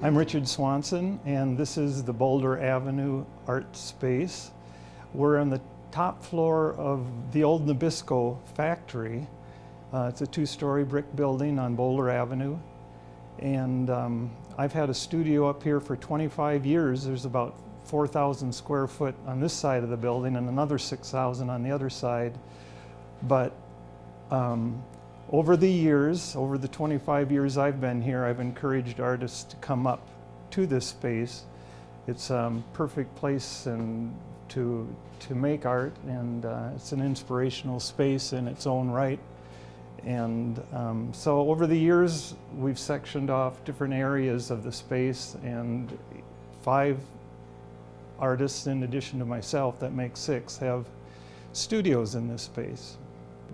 I'm Richard Swanson, and this is the Boulder Avenue Art Space. We're on the top floor of the old Nabisco factory. It's a two-story brick building on Boulder Avenue. And I've had a studio up here for 25 years. There's about 4,000 square foot on this side of the building and another 6,000 on the other side. But over the years, over the 25 years I've been here, I've encouraged artists to come up to this space. It's a perfect place to make art, and it's an inspirational space in its own right. And so over the years, we've sectioned off different areas of the space, and 5 artists, in addition to myself, that make 6, have studios in this space.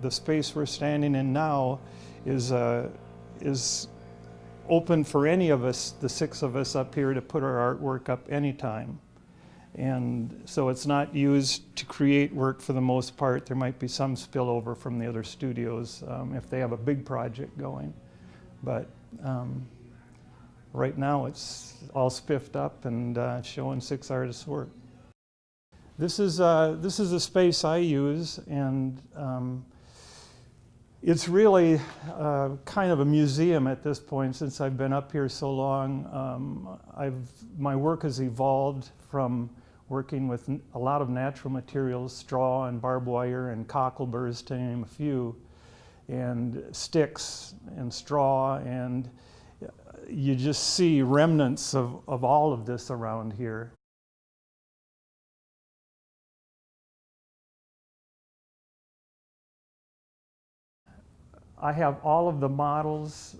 The space we're standing in now is open for any of us, the 6 of us up here, to put our artwork up anytime. And so it's not used to create work for the most part. There might be some spillover from the other studios if they have a big project going. But right now it's all spiffed up and showing 6 artists' work. This is a space I use, and it's really kind of a museum at this point since I've been up here so long. My work has evolved from working with a lot of natural materials, straw and barbed wire and cockleburrs, to name a few, and sticks and straw, and you just see remnants of all of this around here. I have all of the models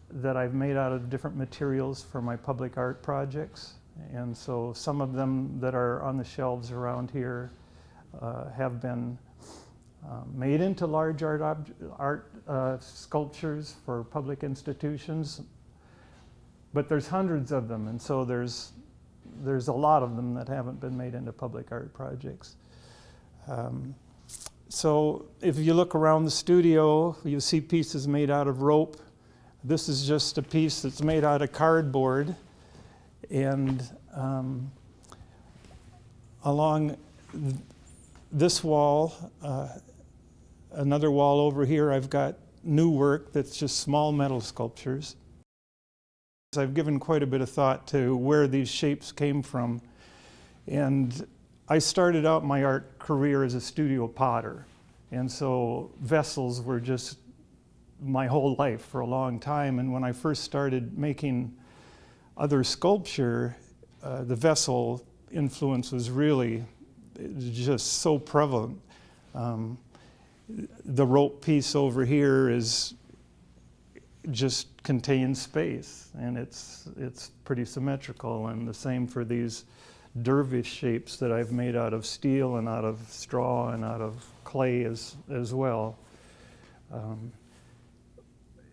that I've made out of different materials for my public art projects. And so some of them that are on the shelves around here have been made into large art sculptures for public institutions. But there's hundreds of them, and so there's a lot of them that haven't been made into public art projects. So if you look around the studio, you'll see pieces made out of rope. This is just a piece that's made out of cardboard. And along this wall, another wall over here, I've got new work that's just small metal sculptures. I've given quite a bit of thought to where these shapes came from. And I started out my art career as a studio potter, and so vessels were just my whole life for a long time. And when I first started making other sculpture, the vessel influence was really just so prevalent. The rope piece over here just contains space, and it's pretty symmetrical, and the same for these dervish shapes that I've made out of steel and out of straw and out of clay as well.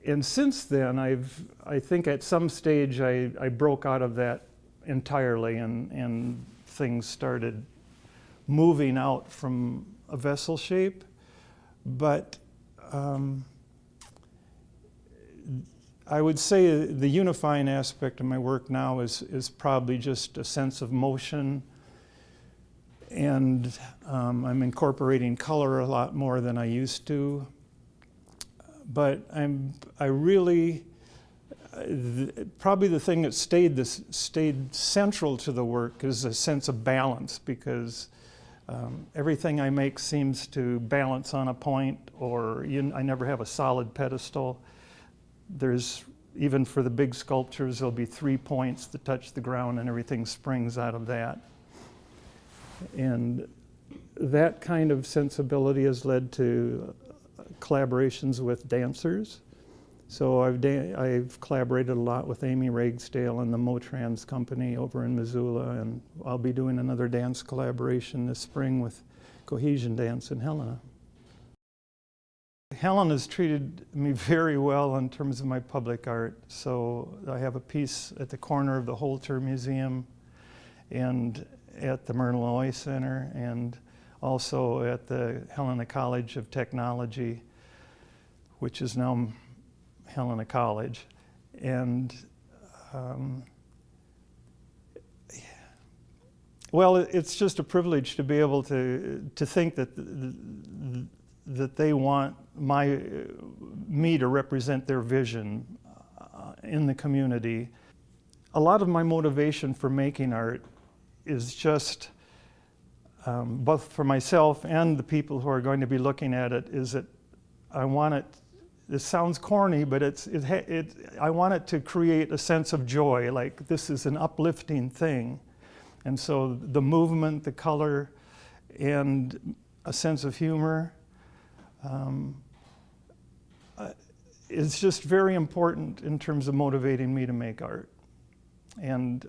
And since then, I think at some stage I broke out of that entirely, and things started moving out from a vessel shape. But I would say the unifying aspect of my work now is probably just a sense of motion, and I'm incorporating color a lot more than I used to. But probably the thing that stayed central to the work is a sense of balance, because everything I make seems to balance on a point, or I never have a solid pedestal. There's, even for the big sculptures, there'll be 3 points that touch the ground, and everything springs out of that. And that kind of sensibility has led to collaborations with dancers. So I've collaborated a lot with Amy Ragsdale and the Motrans company over in Missoula, and I'll be doing another dance collaboration this spring with Cohesion Dance in Helena. Helen has treated me very well in terms of my public art. So I have a piece at the corner of the Holter Museum and at the Myrtle Loy Center, and also at the Helena College of Technology, which is now Helena College. And well, it's just a privilege to be able to think that that they want me to represent their vision in the community. A lot of my motivation for making art is just, both for myself and the people who are going to be looking at it, is that I want it, this sounds corny, but I want it to create a sense of joy, like this is an uplifting thing. And so the movement, the color, and a sense of humor is just very important in terms of motivating me to make art. And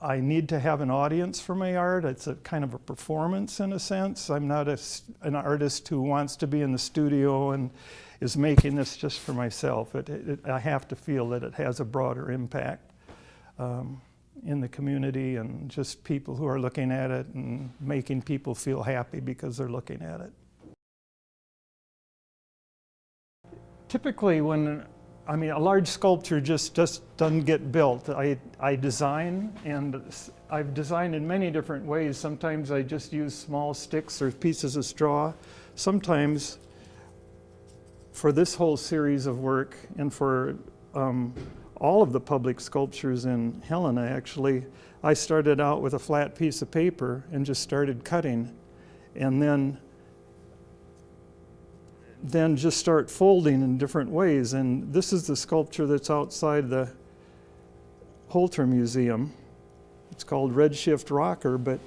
I need to have an audience for my art. It's a kind of a performance in a sense. I'm not an artist who wants to be in the studio and is making this just for myself. I have to feel that it has a broader impact in the community and just people who are looking at it and making people feel happy because they're looking at it. Typically a large sculpture just doesn't get built. I design, and I've designed in many different ways. Sometimes I just use small sticks or pieces of straw. Sometimes, for this whole series of work and for all of the public sculptures in Helena, actually, I started out with a flat piece of paper and just started cutting, and then just start folding in different ways. And this is the sculpture that's outside the Holter Museum. It's called Redshift Rocker, but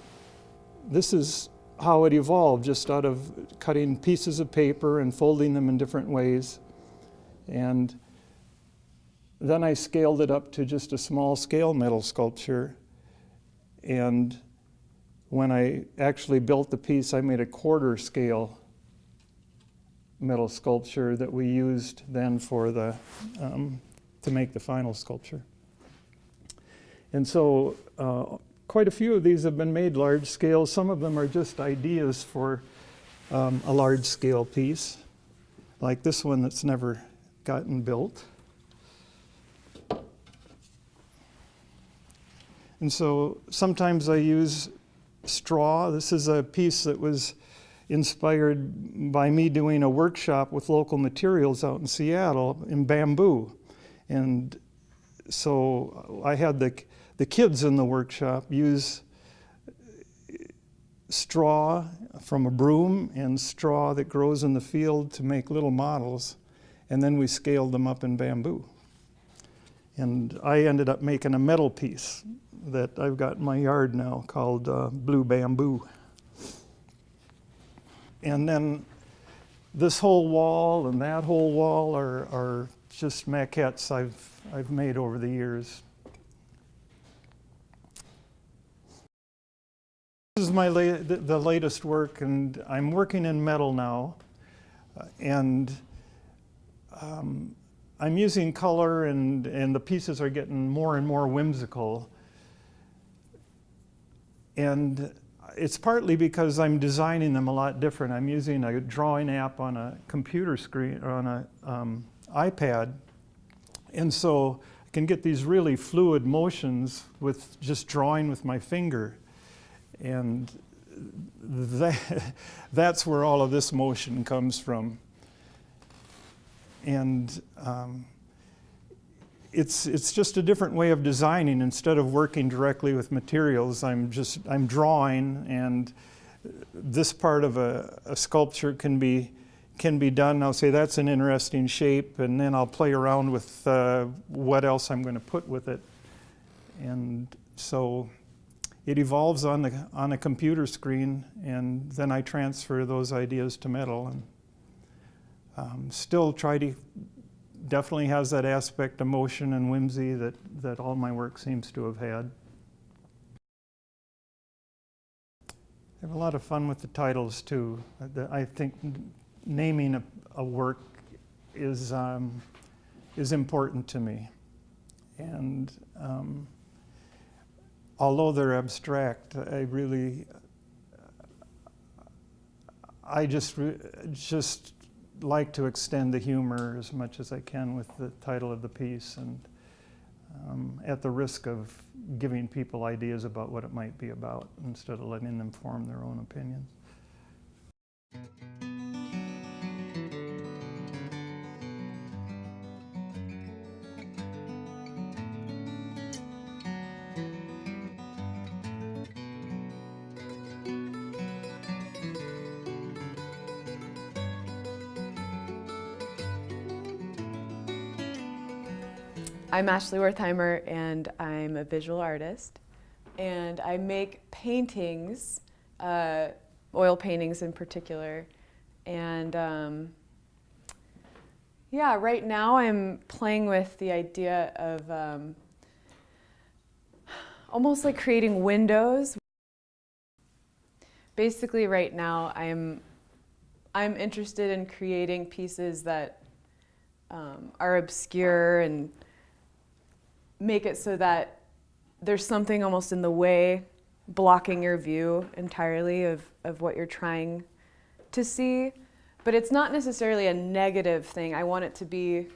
this is how it evolved, just out of cutting pieces of paper and folding them in different ways. And then I scaled it up to just a small scale metal sculpture. And when I actually built the piece, I made a quarter scale metal sculpture that we used then for the to make the final sculpture. And so quite a few of these have been made large scale. Some of them are just ideas for a large scale piece, like this one that's never gotten built. And so sometimes I use straw. This is a piece that was inspired by me doing a workshop with local materials out in Seattle in bamboo. And so I had the kids in the workshop use straw from a broom and straw that grows in the field to make little models, and then we scaled them up in bamboo. And I ended up making a metal piece that I've got in my yard now called Blue Bamboo. And then this whole wall and that whole wall are just maquettes I've made over the years. This is my the latest work, and I'm working in metal now. And I'm using color, and the pieces are getting more and more whimsical. And it's partly because I'm designing them a lot different. I'm using a drawing app on a computer screen, or on an iPad. And so I can get these really fluid motions with just drawing with my finger. And that's where all of this motion comes from. And it's just a different way of designing. Instead of working directly with materials, I'm drawing, and this part of a sculpture can be done. I'll say that's an interesting shape, and then I'll play around with what else I'm going to put with it. And so it evolves on a computer screen, and then I transfer those ideas to metal, and still try to. Definitely has that aspect of motion and whimsy that all my work seems to have had. I have a lot of fun with the titles too. I think naming a work is important to me. And although they're abstract, I just like to extend the humor as much as I can with the title of the piece, and at the risk of giving people ideas about what it might be about instead of letting them form their own opinions. I'm Ashley Wertheimer, and I'm a visual artist, and I make paintings, oil paintings in particular, and yeah, right now I'm playing with the idea of almost like creating windows. Basically right now I'm interested in creating pieces that are obscure and make it so that there's something almost in the way blocking your view entirely of what you're trying to see. But it's not necessarily a negative thing. I want it to be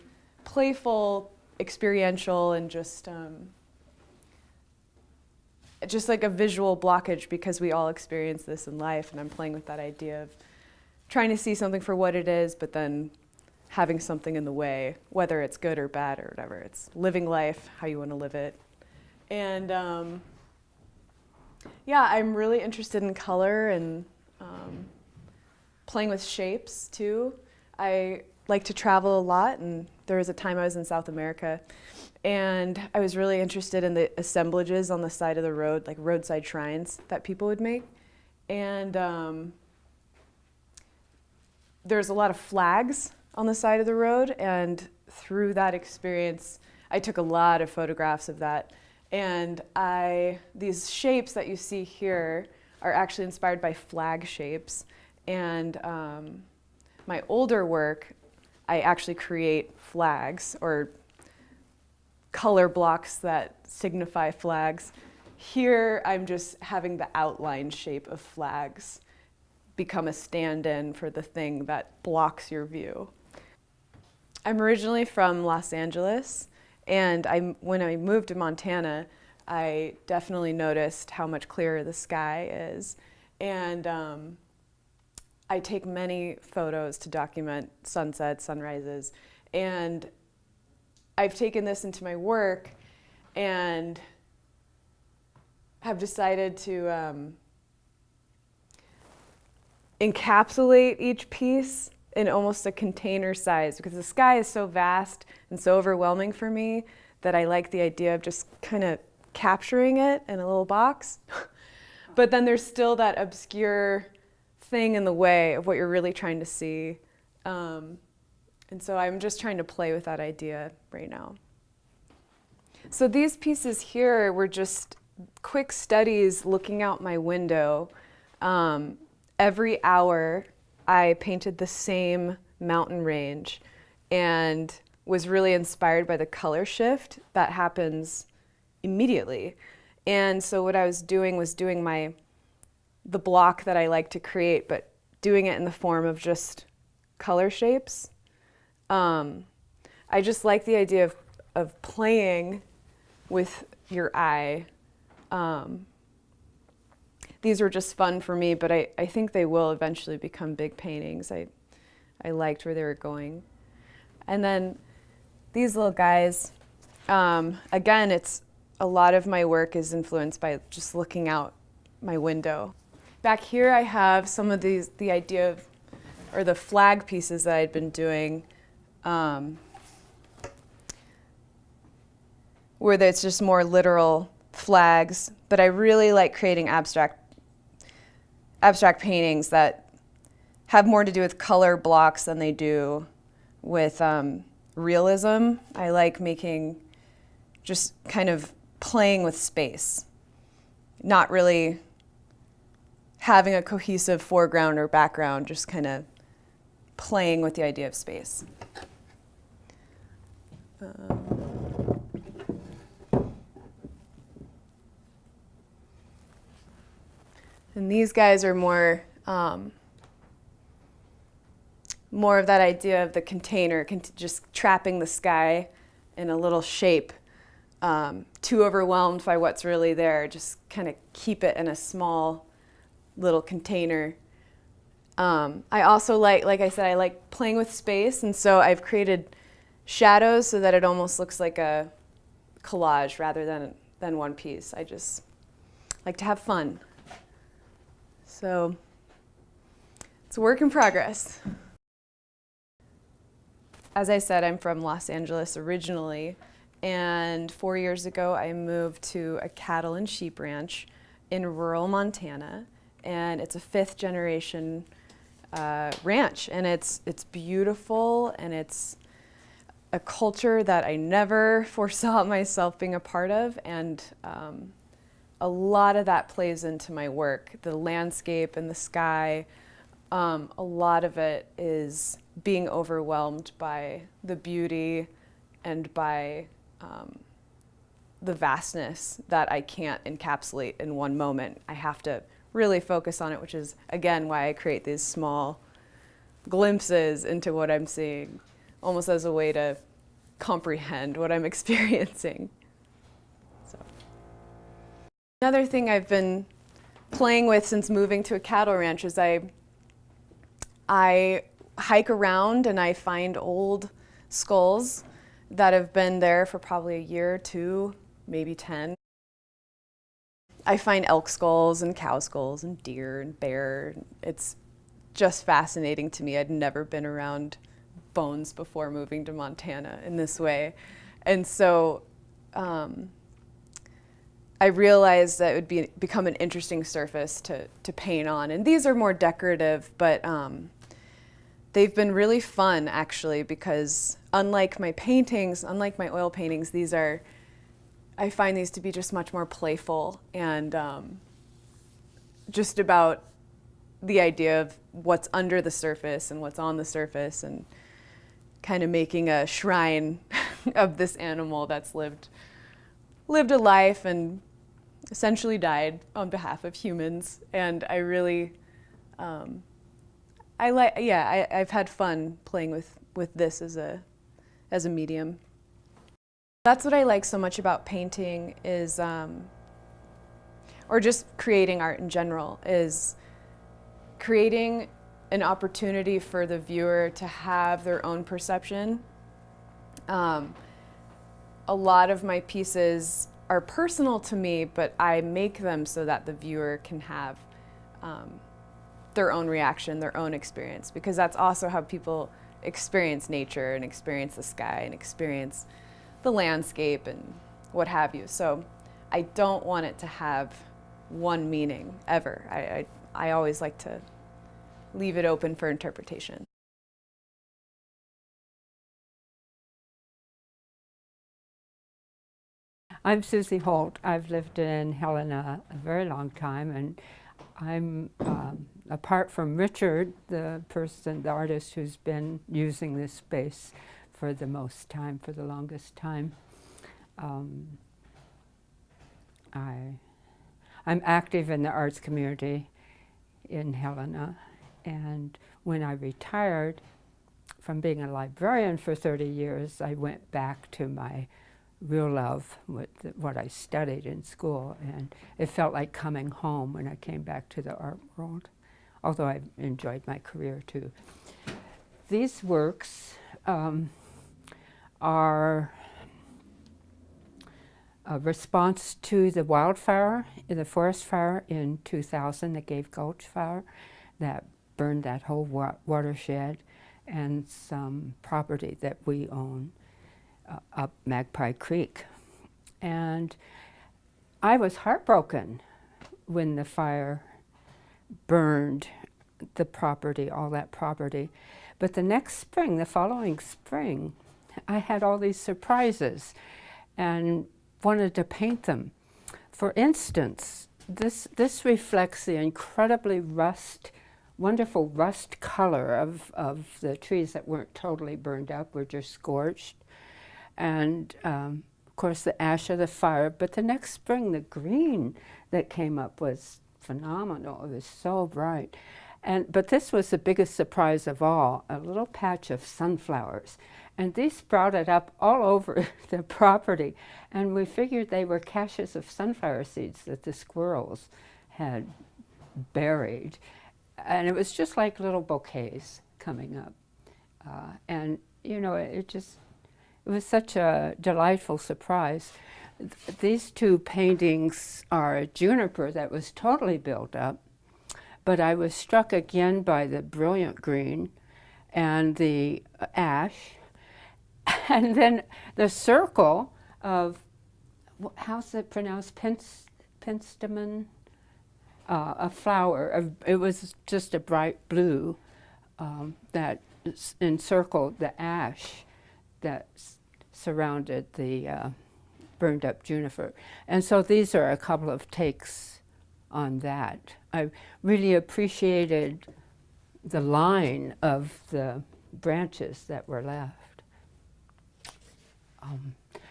playful, experiential, and just like a visual blockage, because we all experience this in life, and I'm playing with that idea of trying to see something for what it is, but then having something in the way, whether it's good or bad or whatever. It's living life how you want to live it. And yeah, I'm really interested in color and playing with shapes too. I like to travel a lot, and there was a time I was in South America, and I was really interested in the assemblages on the side of the road, like roadside shrines that people would make. And there's a lot of flags on the side of the road, and through that experience I took a lot of photographs of that. And these shapes that you see here are actually inspired by flag shapes. And my older work, I actually create flags or color blocks that signify flags. Here I'm just having the outline shape of flags become a stand-in for the thing that blocks your view. I'm originally from Los Angeles, and when I moved to Montana, I definitely noticed how much clearer the sky is. And I take many photos to document sunsets, sunrises, and I've taken this into my work and have decided to encapsulate each piece in almost a container size, because the sky is so vast and so overwhelming for me that I like the idea of just kind of capturing it in a little box. But then there's still that obscure thing in the way of what you're really trying to see. And so I'm just trying to play with that idea right now. So these pieces here were just quick studies looking out my window. Every hour I painted the same mountain range and was really inspired by the color shift that happens immediately. And so what I was doing was doing the block that I like to create, but doing it in the form of just color shapes. I just like the idea of playing with your eye. These were just fun for me, but I think they will eventually become big paintings. I liked where they were going. And then these little guys, again, a lot of my work is influenced by just looking out my window. Back here I have some of the idea of, or the flag pieces that I'd been doing, where it's just more literal flags, but I really like creating abstract paintings that have more to do with color blocks than they do with realism. I like making, just kind of playing with space, not really having a cohesive foreground or background, just kind of playing with the idea of space. And these guys are more of that idea of the container, just trapping the sky in a little shape, too overwhelmed by what's really there, just kind of keep it in a small little container. I also like I said, I like playing with space, and so I've created shadows so that it almost looks like a collage rather than one piece. I just like to have fun. So it's a work in progress. As I said, I'm from Los Angeles originally, and 4 years ago I moved to a cattle and sheep ranch in rural Montana, and it's a 5th generation ranch, and it's beautiful, and it's a culture that I never foresaw myself being a part of, and a lot of that plays into my work. The landscape and the sky, a lot of it is being overwhelmed by the beauty and by the vastness that I can't encapsulate in one moment. I have to really focus on it, which is, again, why I create these small glimpses into what I'm seeing, almost as a way to comprehend what I'm experiencing. So. Another thing I've been playing with since moving to a cattle ranch is I hike around and I find old skulls that have been there for probably a year or 2, maybe 10. I find elk skulls and cow skulls and deer and bear. It's just fascinating to me. I'd never been around bones before moving to Montana in this way. And so I realized that it would become an interesting surface to paint on. And these are more decorative, but they've been really fun, actually, because unlike my paintings, unlike my oil paintings, I find these to be just much more playful and just about the idea of what's under the surface and what's on the surface, and kind of making a shrine of this animal that's lived a life and essentially died on behalf of humans. And I really, I've had fun playing with this as a medium. That's what I like so much about painting is, or just creating art in general, is creating an opportunity for the viewer to have their own perception. A lot of my pieces are personal to me, but I make them so that the viewer can have their own reaction, their own experience, because that's also how people experience nature and experience the sky and experience the landscape and what have you. So I don't want it to have one meaning ever. I always like to leave it open for interpretation. I'm Susie Holt. I've lived in Helena a very long time, and I'm, apart from Richard, the artist who's been using this space for the longest time. I'm active in the arts community in Helena, and when I retired from being a librarian for 30 years, I went back to my real love with what I studied in school, and it felt like coming home when I came back to the art world, although I enjoyed my career too. These works are a response to the wildfire, the forest fire in 2000, the Cave Gulch fire that burned that whole watershed, and some property that we own up Magpie Creek. And I was heartbroken when the fire burned the property, all that property. But the next spring, the following spring, I had all these surprises and wanted to paint them. For instance, this reflects the incredibly rust wonderful rust color of the trees that weren't totally burned up, were just scorched. And of course the ash of the fire. But the next spring, the green that came up was phenomenal. It was so bright. But this was the biggest surprise of all, a little patch of sunflowers. And these sprouted up all over the property. And we figured they were caches of sunflower seeds that the squirrels had buried. And it was just like little bouquets coming up. And, you know, it was such a delightful surprise. These two paintings are a juniper that was totally built up, but I was struck again by the brilliant green and the ash, and then the circle of, how's it pronounced, penstemon? A flower. It was just a bright blue that encircled the ash that surrounded the burned up juniper. And so these are a couple of takes on that. I really appreciated the line of the branches that were left.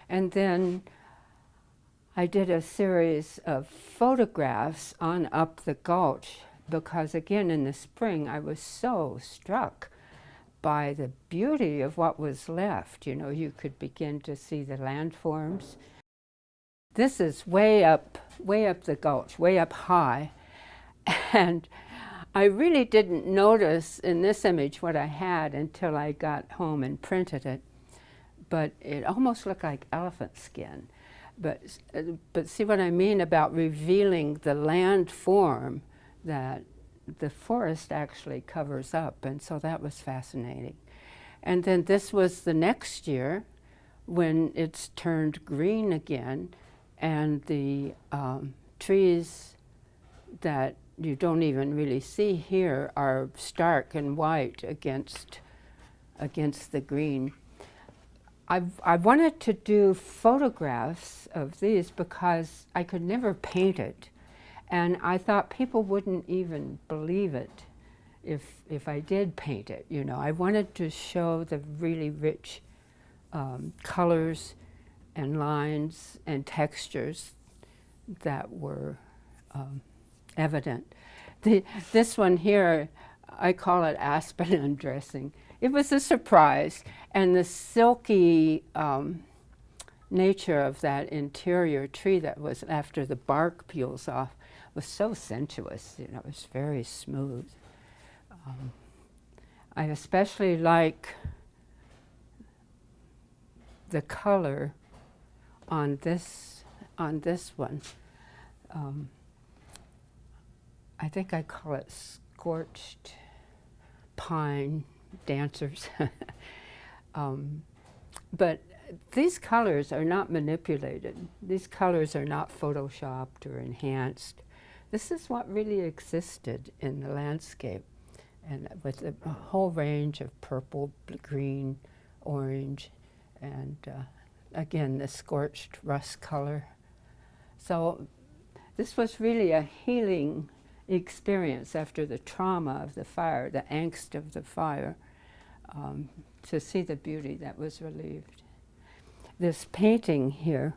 And then I did a series of photographs on up the gulch because, again, in the spring I was so struck by the beauty of what was left. You know, you could begin to see the landforms. This is way up the gulch, way up high. And I really didn't notice in this image what I had until I got home and printed it. But it almost looked like elephant skin. But see what I mean about revealing the landform that the forest actually covers up, and so that was fascinating. And then this was the next year when it's turned green again, and the trees that you don't even really see here are stark and white against the green. I wanted to do photographs of these because I could never paint it. And I thought people wouldn't even believe it if I did paint it. You know, I wanted to show the really rich colors and lines and textures that were evident. This one here, I call it aspen undressing. It was a surprise, and the silky nature of that interior tree that was after the bark peels off was so sensuous. You know, it was very smooth. I especially like the color on this one. I think I call it scorched pine dancers. But these colors are not manipulated. These colors are not photoshopped or enhanced. This is what really existed in the landscape, and with a whole range of purple, green, orange, and again, the scorched rust color. So this was really a healing experience after the trauma of the fire, the angst of the fire, to see the beauty that was relieved. This painting here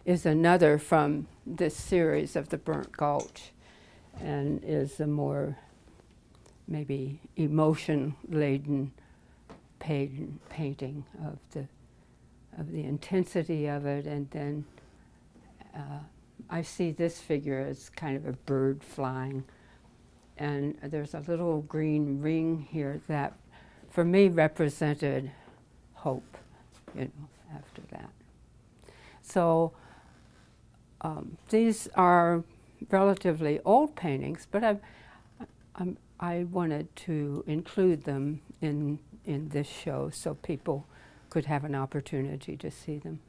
is another from this series of the Burnt Gulch, and is a more maybe emotion-laden painting of the intensity of it. And then I see this figure as kind of a bird flying, and there's a little green ring here that for me represented hope, you know, after that. So these are relatively old paintings, but I wanted to include them in this show so people could have an opportunity to see them.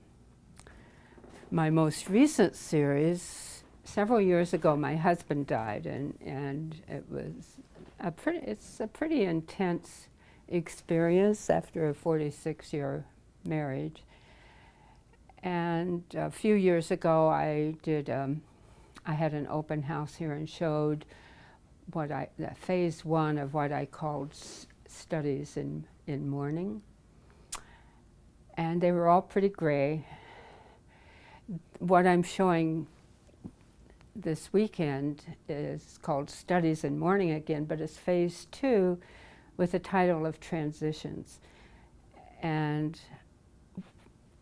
My most recent series, several years ago, my husband died, and it was it's a pretty intense experience after a 46-year marriage. And a few years ago, I had an open house here and showed phase one of what I called studies in mourning. And they were all pretty gray. What I'm showing this weekend is called Studies in Mourning again, but it's phase two with the title of Transitions. And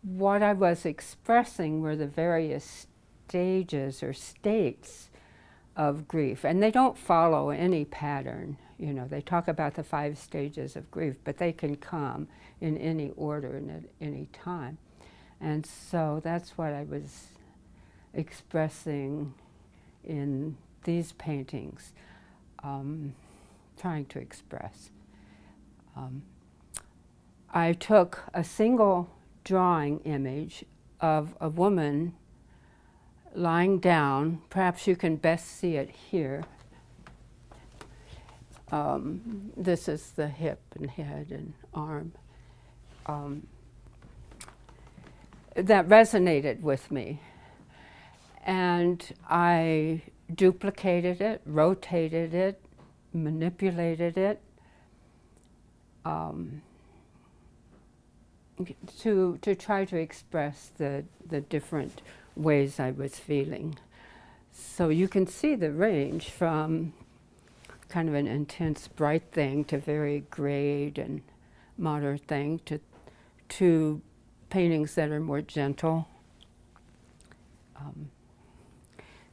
what I was expressing were the various stages or states of grief. And they don't follow any pattern. You know, they talk about the 5 stages of grief, but they can come in any order and at any time. And so that's what I was expressing in these paintings, trying to express. I took a single drawing image of a woman lying down. Perhaps you can best see it here. This is the hip and head and arm. That resonated with me. And I duplicated it, rotated it, manipulated it to try to express the different ways I was feeling. So you can see the range from kind of an intense bright thing to very grayed and moderate thing to paintings that are more gentle.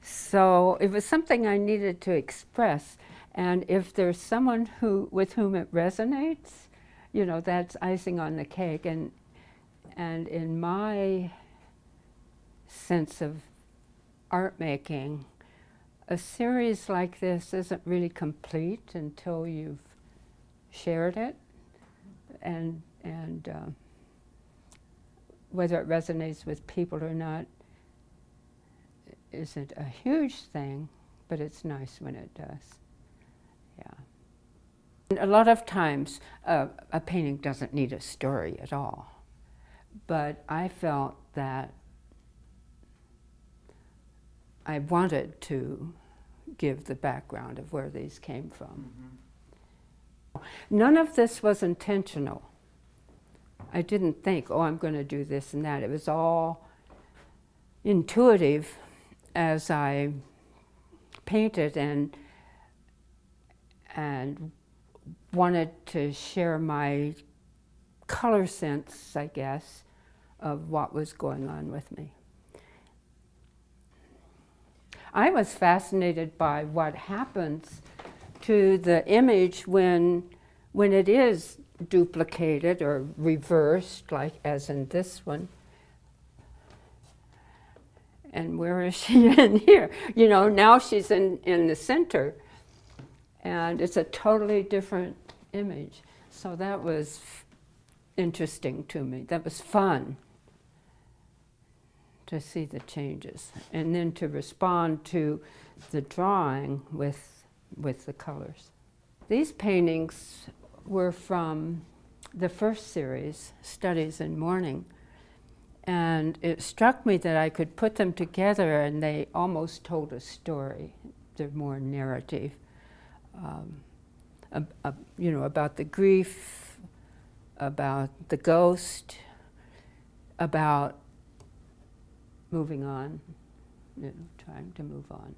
So it was something I needed to express, and if there's someone with whom it resonates, you know, that's icing on the cake. And in my sense of art making, a series like this isn't really complete until you've shared it, and whether it resonates with people or not isn't a huge thing, but it's nice when it does. Yeah. And a lot of times a painting doesn't need a story at all, but I felt that I wanted to give the background of where these came from. Mm-hmm. None of this was intentional. I didn't think, oh, I'm going to do this and that. It was all intuitive as I painted and wanted to share my color sense, I guess, of what was going on with me. I was fascinated by what happens to the image when it is duplicated or reversed, like as in this one. And where is she in here? You know, now she's in the center, and it's a totally different image. So that was interesting to me. That was fun to see the changes, and then to respond to the drawing with the colors. These paintings were from the first series, Studies in Mourning, and it struck me that I could put them together and they almost told a story. They're more narrative, you know, about the grief, about the ghost, about moving on, you know, trying to move on.